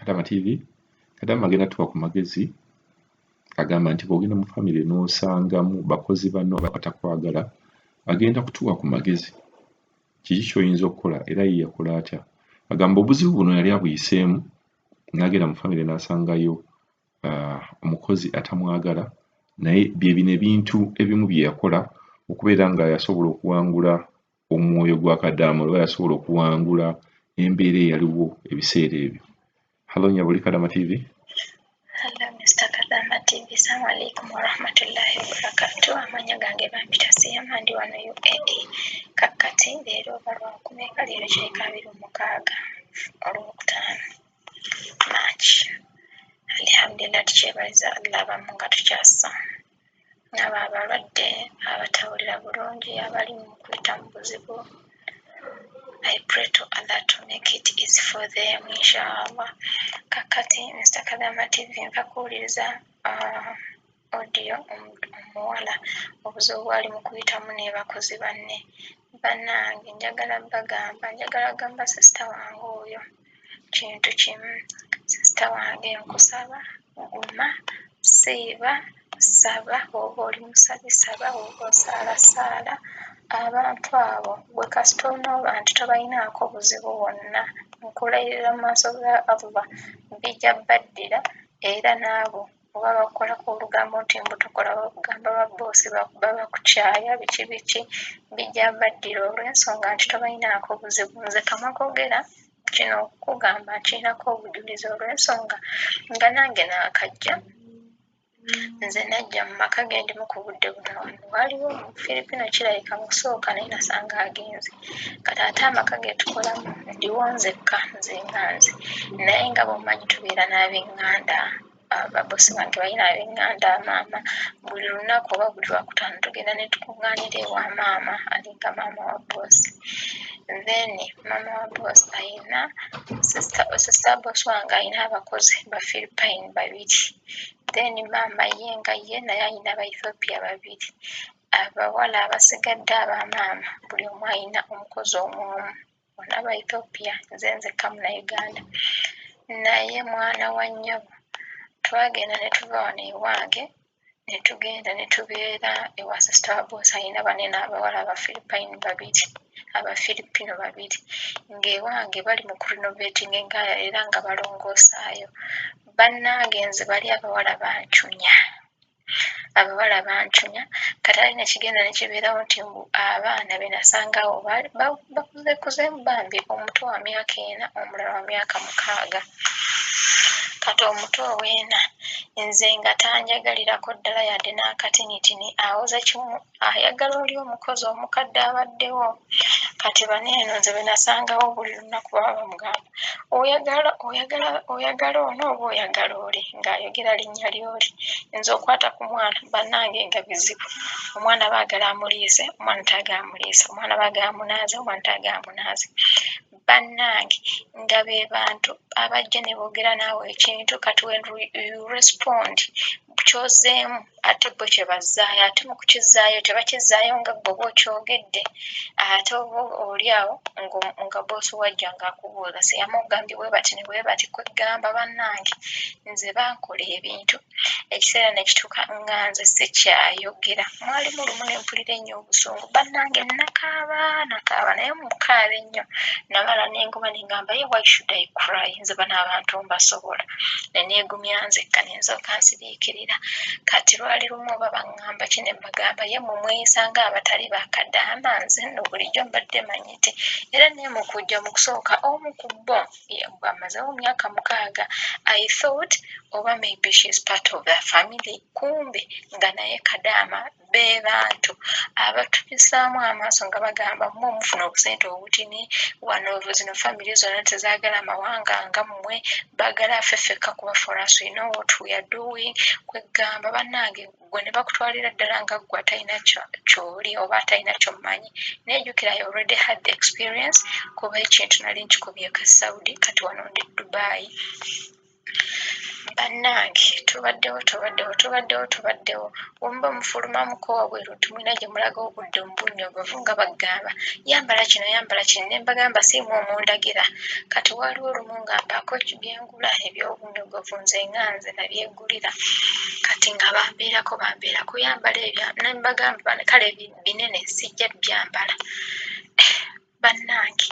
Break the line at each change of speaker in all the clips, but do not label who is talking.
Kadama TV. Kadama agenda tuwa ku magezi agamba nti bw'ogenda mu famire n'osangamu bakozi banno batakwagala agenda kutuwa ku magezi kiki ky'oyinza okukola era ye yakola atya. Agamba obuzibu buno yali abuyiseemu n'agenda mu famire n'asangayo omukozi atamwagala naye bye bino ebintu ebimu bye yakola okubeera nga yasobola okuwangula omwoyo gwa Kadaama oba yasobola okuwangula embeera eyaliwo ebiseera ebyo. Hello Nyabuli Kadama TV.
Hello Mr. Kadama TV. Assalamu alaikum wa rahmatullahi wa barakatuh. Amanya gange bampita Siyama ndi wano UAE. Kakati leero balwakumeka leero kireka 26 olwokutaano March. Alhamdulillah tukyebaliza Allah abamu nga tukyassa. Nabo abalwadde abatawulira bulungi abali mu kuyita mu buzibu. I pray to Allah to make it easy for them, inshallah. Kakati Mr. Kadama TV mpakuwuliriza audio omuwala obuzibu bwali mu kuyitamu n'abakozi banne. Bannange njagala gamba sisita wange oyo kintu kimu. Sisita wange nkusaba guma siiba saba oba oli musabi saba oba osaala abantu abo gwe kasita on'abantu tobalinaako buzibu bwonna nkulayirira mu maaso ga Allah bijja baddira era naabo oba bakolako olugambo nti mbutokola bagamba baboosi bakukyaya biki bijja baddira olw'ensonga nti tobalinaako buzibu. Nze kamakogera kino okukugamba nkirinako obujulizi olw'ensonga nga nange naakajja nze najja mu maka gendimu ku budde buno waliwo mu Filipino kirabika mu kusooka naye nasanga agenze kati ate amaka ge tukolamu ndiwo nzekka nze naye nga bw'omanyi tubeera n'ab'eŋŋanda ababosi bange balina ab'eŋŋanda maama buli lunaku oba buli lwakutaano tugenda ne tukuŋŋaanira ewa maama alinga maama wa boosi. Then maama wa boosi ayina sister boss wange ayina abakozi ba Philippine 2. Then maama ye nga ye naye ayina aba Ethiopia 2. Abawala abasigadde abamaama buli omu ayina omukozi omwomu bonna ba Ethiopia nze nzekka Munnayuganda. Naye mwana wa nnyabo twagenda ne tuva wano ewange ne tugenda ne tubeera ewa sister wa boosi ayina banne n'abawala aba Philippine 2 aba Filipino 2 ng'ewange bali mu kurenovating engaya era nga balongoosaayo. Bannange nze bali abawala bancunya kati ali nekigenda nekibeerawo nti abaana be nasangawo bakuzeekuzeemu bambi omuto wa myaka 4 omulala wa myaka 6. Kati omuto ow'ena nze nga tanjagalirako ddala yadde n'akatinitini awoza kimu ayagala oli omukozi omukadde abaddewo. Kati baneeno nze be nasangawo buli lunaku baba bamugamba oyagala ono oba oyagala oli ng'ayogera linnya ly'oli. Nze okwata ku mwana bannange nga bizibu. Omwana baagala amuliise omwana taagala amuliise, omwana baagala amunaaze omwana taagala amunaaze. Bannange nga be bantu abajja ne boogera naawe ekintu kati when you respond kyozeemu ate bo kye bazaayo ate mu kukizaayo tebakizaayo nga bw'oba okyogedde ate oba oli awo nga boosi wajja ng'akubuuza siyamugambye bwe bati ne bwe bati kwegamba. Bannange nze bankola ebintu ekiseera ne kituuka nga nze sikyayogera. Mwalimu lumu ne mpulira ennyo obusungu bannange nakaaba naye mukaaba ennyo namala n'enguma ne ngamba ye why should I cry nze bano abantu mbasobola ne neegumya nzekka ne nsooka nsiriikirira. Kati lwali lumu oba baŋŋamba ki ne mbagamba ye mumweyisa ng'abatali ba Kadaama nze nno bulijjo mbadde manyite era ne mu kujja mu kusooka omu ku bo bw'amazeewo myaka 6 I thought oba maybe she is part of their family kumbe nga naye Kadaama be bantu abatubisaamu amaaso nga bagamba mmwe mufuna obusente obutini wano zino family zonna tezaagala amawanga nga mmwe baagala affeffekka kuba for us we know what we are doing. Kwegamba bannange gwe ne bakutwalira ddala nga gwe atalina ky'oli oba atalina ky'omanyi. Nejjukira I already had the experience kuba ekintu nali nkikubyeko e Saudi kati wano ndi Dubai. bannange tubaddewo wumba mufuluma mukowa bwe lutumina gye mulaga obudde mubunyogovu nga bagamba yambala kino ne mbagamba siimu omundagira kati waliwo olumu nga mpaako byengula ebyobunyogovu nze nabyegulira kati nga bambeerako yambala ebyo ne mbagamba kale binene sijja byambala bannange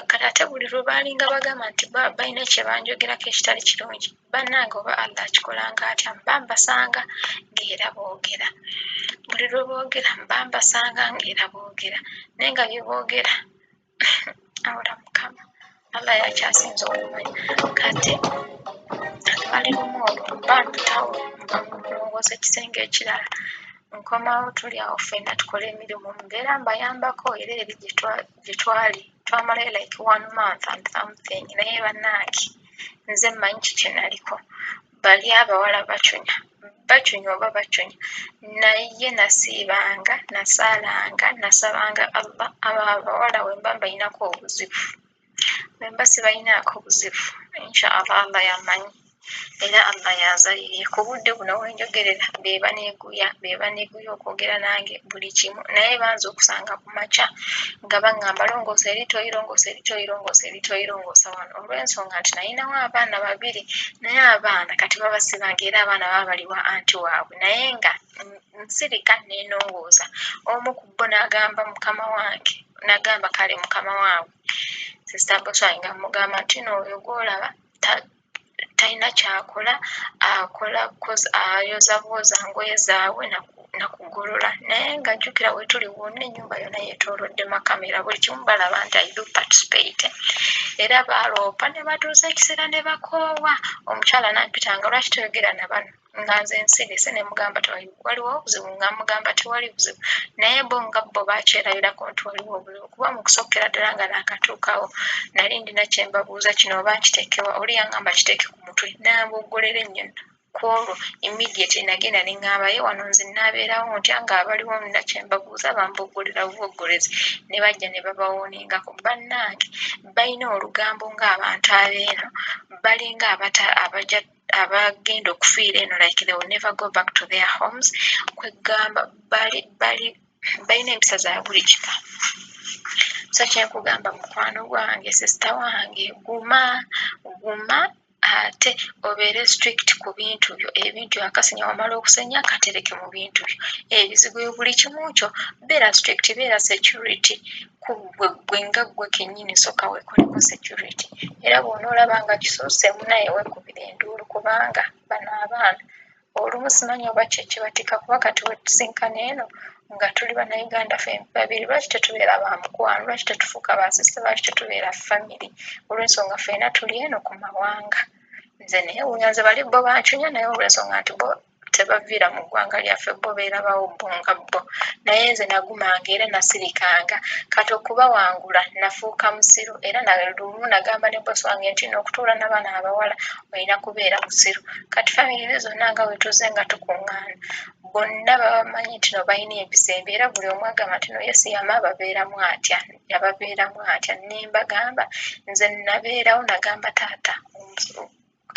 kati ate buli lwe baalinga bagamba nti balina kye banjogerako ekitali kirungi bannange oba Allah akikolanga atya mba mbasanga ng'era boogera buli lwe boogera mba mbasanga ng'era boogera naye nga bye boogera awula Mukama Allah yakyasinza okumanya kati bali lumu olwo mba mpitawo mba mulongoosa ekisenge ekirala nkomawo tuli awo ffenna tukola emirimu mbeera mbayambako era eri gye twali twamalayo like 1 month and something naye bannange nze mmanyi kikye naliko bali abawala bacunya oba bacunya naye nasiibanga nasaalanga nasabanga Allah abo abawala wemba mbayinako obuzibu wemba sibayinaako buzibu insha Allah yamanyi era Allah yazalire ku budde buno wenjogerera bebaneeguya okwogera nange buli kimu naye banza okusanga ku makya nga baŋŋamba longoosa eritoyirongoosa wano olw'ensonga nti nayinawo abaana 2 naye abaana kati babasibanga era abaana baba baliwa anti waabwe naye nga nsirika nenongooza omu ku bo n'agamba mukama wange n'agamba kale mukama waabwe sisita Boswange nga mugamba nti n'oyo gw'olaba talina kyakola akola ayozabwoza ngoye zaabwe nakugolola naye nga jjukira we tuli wonna ennyumba yonna yeetoolodde makamera buli kimu balaba nti I do participate era baaloopa ne batuusa ekiseera ne bakoowa omukyala nampitanga lwaki toyogera na bano nga nze nsirise ne mugamba waliwo obuzibu nga mugamba tewali buzibu naye bo nga bo bakyerabirako nti waliwo obuzibu kuba mu kusookera ddala nga naakatuukawo nali ndina kye mbabuuza kino oba nkiteekewa oli yaŋŋamba kiteeke ku mutwe n'amboggolera ennyo ku olwo immediately nagenda ne ŋŋambayo wano nze naabeerawo ntya nga abaliwo nina kye mbabuuza bamboggolera buboggolezi ne bajja ne babawoonengako bannange balina olugambo ng'abantu abeeno balinga abagenda okufiira eno like they will never go back to their homes kwegamba balina empisa za buli kika so kyenkugamba mukwano gwange sisita wange guma ate obeere strict ku bintu byo ebintu akasenya wamala okusenya katereke mu bintu byo ebizibu buli kimu kyo beera strict beera security gwe nga gwe kennyini soka wekoleko security era bw'onoolaba nga kisuuse munaye weekubira enduulu kubanga bano abaana olumu simanyi oba kyekibatika kuba kati wetusinkana eno nga tuli bannayuganda ffe babiri lwaki tetubeera bamukwano lwaki tetufuuka basiste lwaki tetubeera family olw'ensonga ffenna tuli eno ku mawanga nze neewuunya nze bali bo bancunya naye olw'ensonga nti bo tebaviira mu ggwanga lyaffe bo beerabawo bo nga bo naye nze nagumanga era nasirikanga kati okubawangula nafuuka musiru era lumu nagamba ne bosi wange nti n'okutuula n'abaana abawala olina kubeera musiru kati famire zonna nga wetuze nga tukuŋŋaana bonna babamanyi nti no balina empisa embi era buli omu agamba nti no Yesu yama yababeeramu atya ne mbagamba nze nabeerawo nagamba taata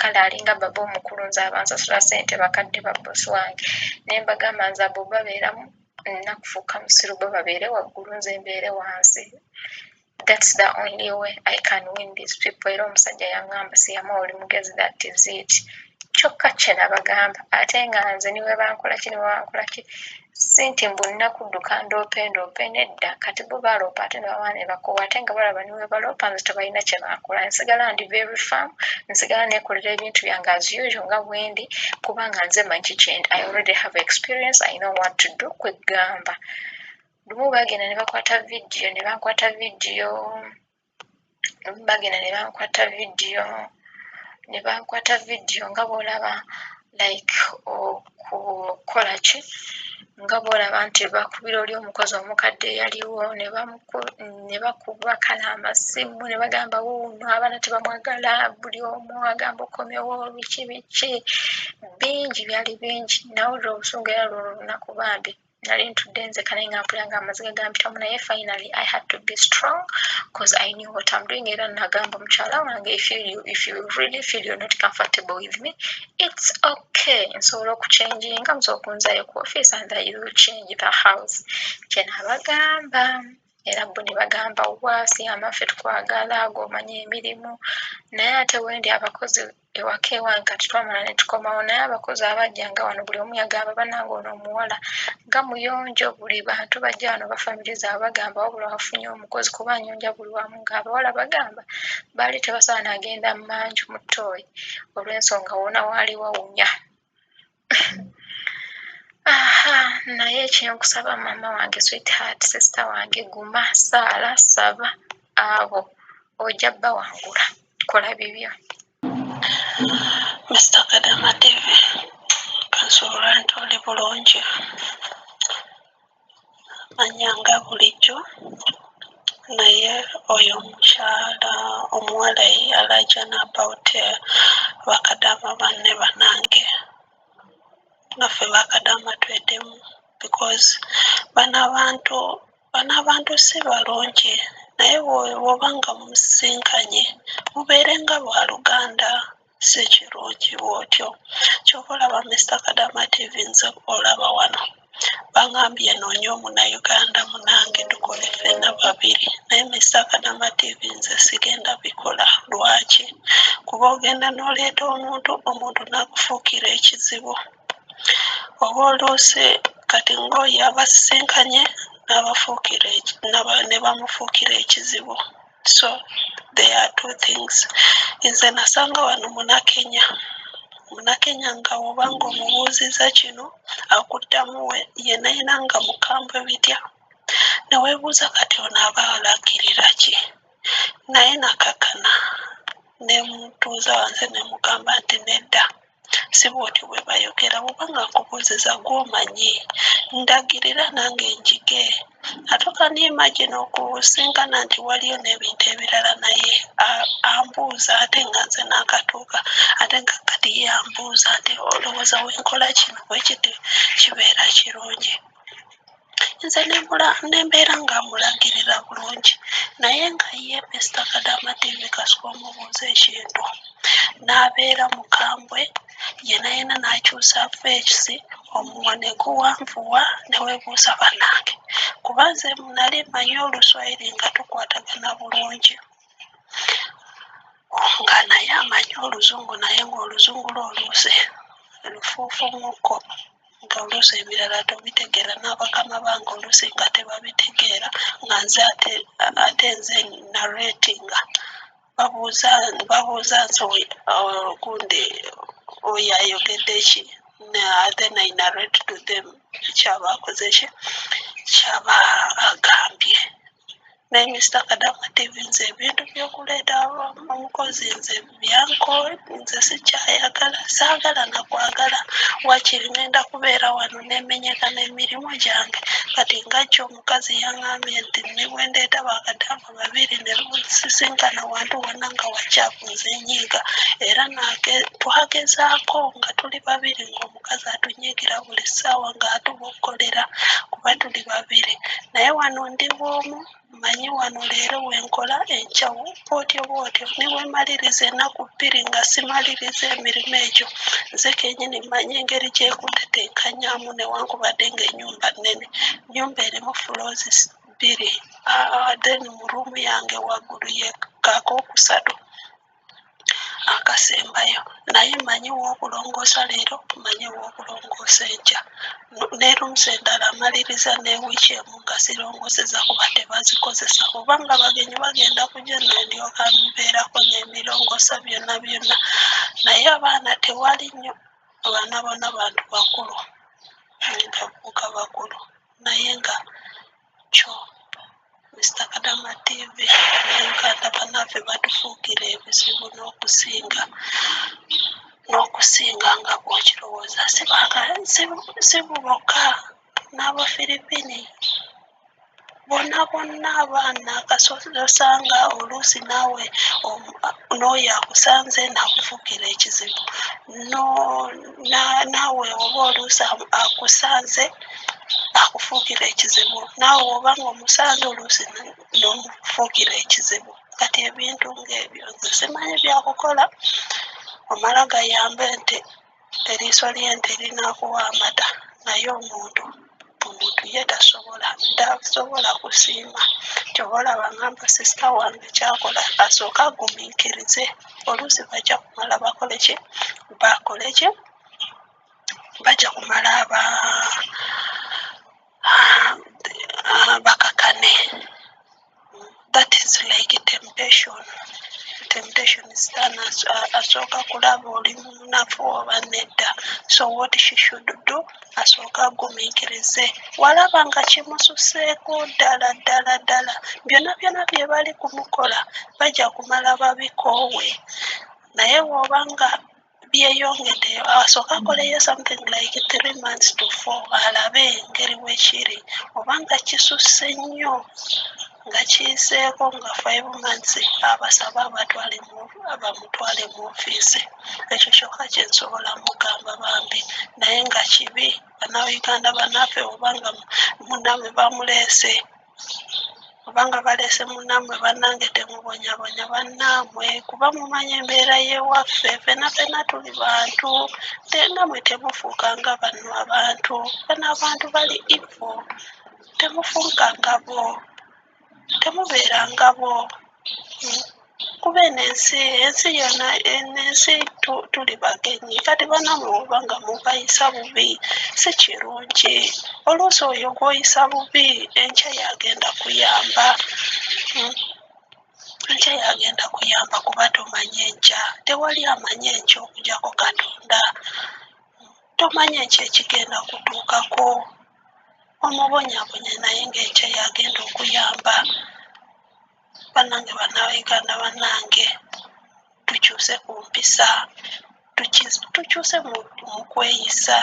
kale alinga baba omukulu nze abansasula ssente bakadde ba bosi wange ne mbagamba nze abo babeeramu nakufuuka musiru bo babeere waggulu nze mbeere wansi that's the only way I can win these people era omusajja yaŋŋamba siyama oli mugezi that is it kyokka kye nabagamba ate nga nze niwe bankola ki si nti mbu nina kudduka ndoope nedda kati bo baloopa ate ne baba ne bakoowa ate nga balaba niwe baloopa nze tebalina kye bankola nsigala ndi very firm nsigala neekolera ebintu byange as usual nga bwendi kubanga nze manyi kikyendi I already have experience I know what to do kwegamba lumu bagenda ne bankwata vidiyo nga bw'olaba like okukola ki nga bw'olaba nti bakubira oli omukozi omukadde eyaliwo ne bakuba kala amasimu ne bagamba wuuno abaana tebamwagala buli omu agamba okomewo biki bingi byali bingi nawulira obusungu era lwolwo olunaku bambi nali ntudde nze kane nga mpulira nga amaziga gampitamu naye finally I had to be strong because I knew what I'm doing era nagamba mukyala wange if you really feel you're not comfortable with me it's okay nsobola okuchanginga nsobola okunzayo ku office and you will change the house kye nabagamba era bo ne bagamba waasi amaffe tukwagala ag'omanya emirimu naye ate wendi abakozi ewaka ewange kati twamala ne tukomawo naye abakozi abajjanga wano buli omu yagamba bannange ono omuwala nga muyonjo buli bantu bajja wano bafamire zaabwe bagamba wabula wafunye omukozi kuba nyonja buli wamu ng'abawala bagamba baali tebasaana agenda mu manju mu ttooyi olw'ensonga wona waali wawunya aha naye ekyenkusaba maama wange sweetheart sister wange guma saala saba abo ojja bawangula kola bibyo Mr. Kadama TV kansuubula nti oli bulungi manyanga bulijjo naye oyo omukyala omuwala yalajana about bakadama banne banange naffe bakadama tweddemu because bano abantu si balungi naye bw'oba nga musinkanye mubeere nga bwaluganda si kirungi bwotyo kyova olaba Mr. Kadama TV nze olaba wano bangambye noonya omunauganda munange tukole ffenna babiri naye Mr. Kadama TV nze sigenda bikola lwaki kuba ogenda n'oleeta omuntu n'akufuukira ekizibu oba oluusi kati ng'oyo abasisinkanye ne bamufuukira ekizibu so there are two things nze nasanga wano munakenya nga obanga omubuuziza kino akuddamu yenayina nga mukambwe bitya neweebuuza kati ono aba alangirira ki naye nakakana nemutuuza wansi nemugamba nti nedda si bwotyo bwe bayogera bwobanga nkubuuziza gw'omanyi ndagirira nange njige atuuka niimagine okusinkana nti waliyo n'ebintu ebirala naye ambuuza ate nga nze nakatuuka ate nga kati ye ambuuza nti olowooza wenkola kino wekiti kibeera kirungi nze nembeera nga mulagirira bulungi naye nga ye Mr. Kadama TV kasika omubuuza ekintu n'abeera mukambwe yenayena n'akyusa feesi omumwa ne guwanvuwa neweebuuza bannange kuba nze nali mmanyi oluswayiri nga tukwatagana bulungi nga naye amanyi oluzungu naye ng'oluzungu lwoluusi lufuufu mukko nga oluusi ebirala tobitegeera n'abakama bange oluusi nga tebabitegeera nga nze ate nze narratinga babuuza nze gundi oyo ayogedde ki then I narrate to them kyaba akoze ki kyaba agambye naye Mr. Kadama TV nze ebintu by'okuleeta omukozi nze byanko nze sikyayagala saagala nakwagala wakiri ngenda kubeera wano nemenyeka n'emirimu gyange kati ngajja omukazi yaŋŋambye nti ne bwe ndeeta bakadama babiri ne lusisinkana wantu wonna nga wakyaku nze nyiiga era twagezaako nga tuli babiri ng'omukazi atunyigira buli ssaawa ng'atubokkolera kuba tuli babiri naye wano ndi bw'omu manyi wano leero wenkola enkyawu bwotyo ne bwemaliriza ennaku 2 nga simaliriza emirimu egyo nze kenyini manyi engeri gyekutetenkanyaamu newankubadde ng'ennyumba nnene nnyumba erimu fuloozi 2 then mu ruumu yange waggulu yekakookusatu akasembayo naye manyi w'okulongoosa leero manyi w'okulongoosa enkya neeruusi endala amaliriza n'ewiiki emu nga sirongooseza kuba tebazikozesa obanga bagenyi bagenda kujja nendyoka mbeerako n'emirongoosa byonna naye abaana tewali nnyo abaana bonna bantu bakulu bavubuka bakulu naye nga kyo Mr. Kadama TV Uganda bannaffe batufuukira ebizibu n'okusinga nga bw'okirowooza si bokka n'Abafiripini
bonna abaana kasosanga oluusi naawe n'oyo akusanze nakufuukira ekizibu naawe oba oluusi akusanze akufuukira ekizibu naawe obanga omusanze oluusi n'omufuukira ekizibu kati ebintu ng'ebyo nze simanyi byakukola omala gayambe nti eriiso ly'ente linaakuwa amata naye omuntu ye tasobola kusiima kyoba olaba ngamba sisita wange kyakola asooka agumiikirize oluusi bajja kumala bajja kumala bakakane. That is like temptation is done asooka kulaba oli munafu oba nedda, so what she should do asooka agumiikirize walaba nga kimususeeko ddala byonna bye bali kumukola bajja kumala babikoowe naye bw'obanga byeyongeddeyo asooka akoleyo something like 3 months to 4 alabe engeri weekiri obanga kisusse nnyo nga kiyiseeko nga 5 months abasaba abamutwale mu ofiisi ekyo kyokka kye nsobola mugamba bambi naye nga kibi bannayuganda bannaffe obanga munnamwe bamuleese obanga baleese munnamwe bannange temubonyabonya bannaamwe kuba mumanya embeera y'ewaffe ffenna tuli bantu namwe temufuuka nga banno abantu bano abantu bali ivo temufuuka ngabo temubeera ngabo kuba ensi yonna ensi tuli bagenyi kati banamwe obanga mubayisa bubi si kirungi oluusi oyo gw'oyisa bubi enkya yagenda kuyamba kuba tomanye enkya tewali amanye enkya okujjako Katonda tomanye enkya ekigenda kutuukako omubonyabonya naye ng'enkya yagenda okuyamba. Bannange bannayuganda bannange tukyuse ku mpisa tukyuse mu kweyisa.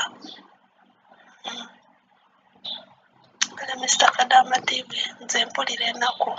Kale Mr. Kadaama TV nze mpulira ennaku